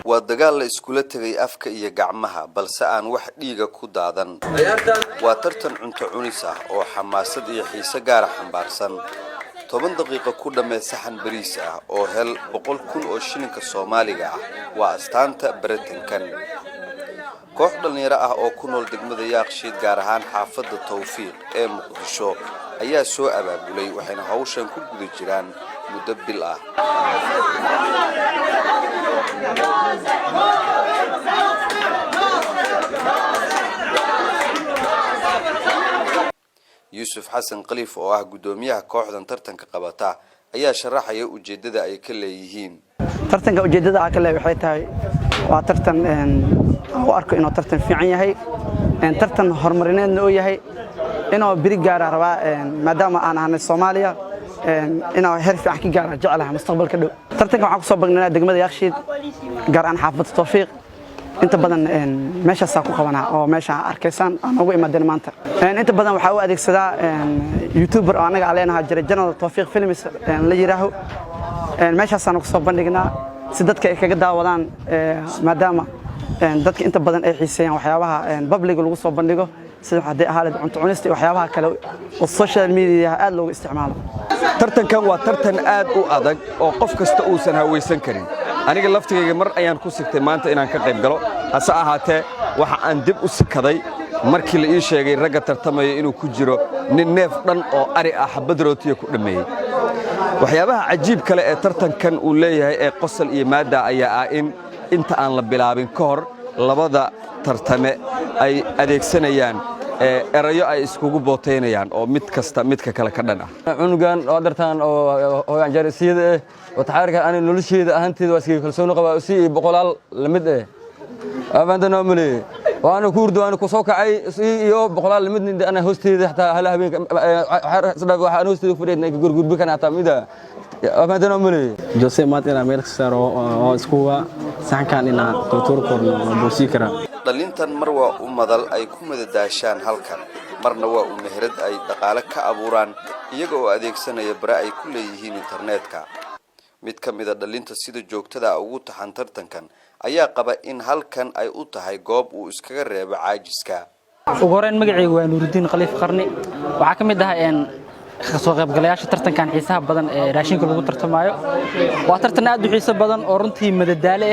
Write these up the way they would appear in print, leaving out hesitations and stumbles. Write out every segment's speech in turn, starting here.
waa dagaal la iskula tagay afka iyo gacmaha balse aan wax dhiiga ku daadan waa tartan cunto cunis ah oo xamaasad iyo xiise gaar ah xambaarsan 10 daqiiqo ku dhamee saxan bariis ah oo hel 100,000 oo shilinka Soomaaliga ah waa astaanta baratankan koox dhalinyaro ah oo ku nool degmada Yaaqshiid gaar ahaan xaafadda Tawfiiq ee Muqdisho ayaa soo abaabulay waxayna hawshan ku guda jiraan muddo bil ah Yusuf Xasan Khaliif oo ah gudoomiyaha kooxdan tartanka qabata ayaa sharaxaya ujeedada ay ka leeyihiin tartanka ujeedada ay ka leeyahay waxay tahay waa tartan oo arko inuu tartan fiican yahay tartan horumarineedna oo yahay inuu biri gaar ah rabaa maadaama aan ahay Soomaaliya inuu heer fiican ka gaaro jecelahay mustaqbalka dhow tartanka waxaan ku soo bagnaa degmada Yaaqshiid gaar aan xaafadda Tawfiiq inta badan meeshaas ku qabanaa oo meesha arkaysan aan ugu imaadeen maanta inta badan waxa uu adeegsadaa YouTuber oo anaga aleena jira channel Tawfiiq Films la yiraahdo meeshaas aan ku soo bandhignaa si dadka ay kaga daawadaan maadaama dadka inta badan ay xiiseeyaan waxyaabaha public lagu soo bandhigo sida hadii ahaalad cunto cunista iyo waxyaabaha kale oo social media aad loogu isticmaalo tartankan waa tartan aad u adag oo qof kasta uusan haweysan karin aniga laftigayga mar ayaan ku sigtay maanta inaan ka qayb galo hase ahaatee waxa aan dib u sikaday markii la ii sheegay ragga tartamaya inuu ku jiro nin neef dhan oo ari ah xabad rootiga ku dhameeyay waxyaabaha cajiib kale ee tartankan uu leeyahay ee qosol iyo maada ayaa ah in inta aan la bilaabin ka hor labada tartame ay adeegsanayaan erayo ay iskugu booteynayaan oo mid kasta midka kale ka dhan ah cunugan oo dartaan oo hooyan jarisiyada oo taxaarka aan nolosheeda ahanteeda waa iska kalsoon qaba si boqolaal lamid abaandana male waana ku urduwan ku soo kacay iyo boqolaal lamid ana hoosteeda xataa hal habeen sadaq waxa hoosteeda fadhiidnay gurgurbi kana taa mida abaandana male Jose Martina meel saro oo iskuwa saxankan ina doctor korno boosi kara dhalintan mar waa u madal ay ku madadaashaan halkan marna waa u meherad ay dhaqaale ka abuuraan iyaga oo adeegsanaya bara ay ku leeyihiin internetka mid ka mid ah dhalinta sida joogtada ugu taxan tartankan ayaa qaba in halkan ay u tahay goob uu iskaga reebo caajiska ugu horeen magacaygu waa Nuuridiin Khaliif Qarni waxa ka mid ah soo qaybgalayaasha tartankan xiisaha badan ee raashinka lagu tartamayo waa tartan aad u xiiso badan oo runtii madadaalo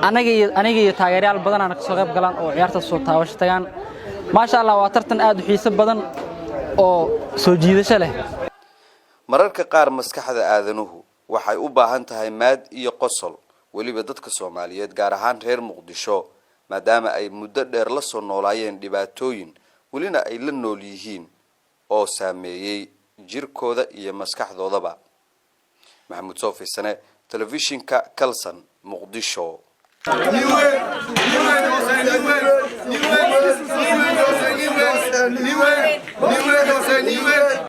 ah aniga iyo taageerayaal badan aan ka soo qayb galaan oo ciyaarta soo taawasho tagaan ma sha Allah waa tartan aad u xiiso badan oo soo jiidasho leh mararka qaar maskaxda aadanuhu waxay u baahan tahay maad iyo qosol waliba dadka Soomaaliyeed gaar ahaan reer Muqdisho maadaama ay muddo dheer la soo noolaayeen dhibaatooyin walina ay la nool yihiin oo saameeyay jirkooda iyo maskaxdoodaba Maxamuud Soofi Sane telefishinka Kalsan Muqdisho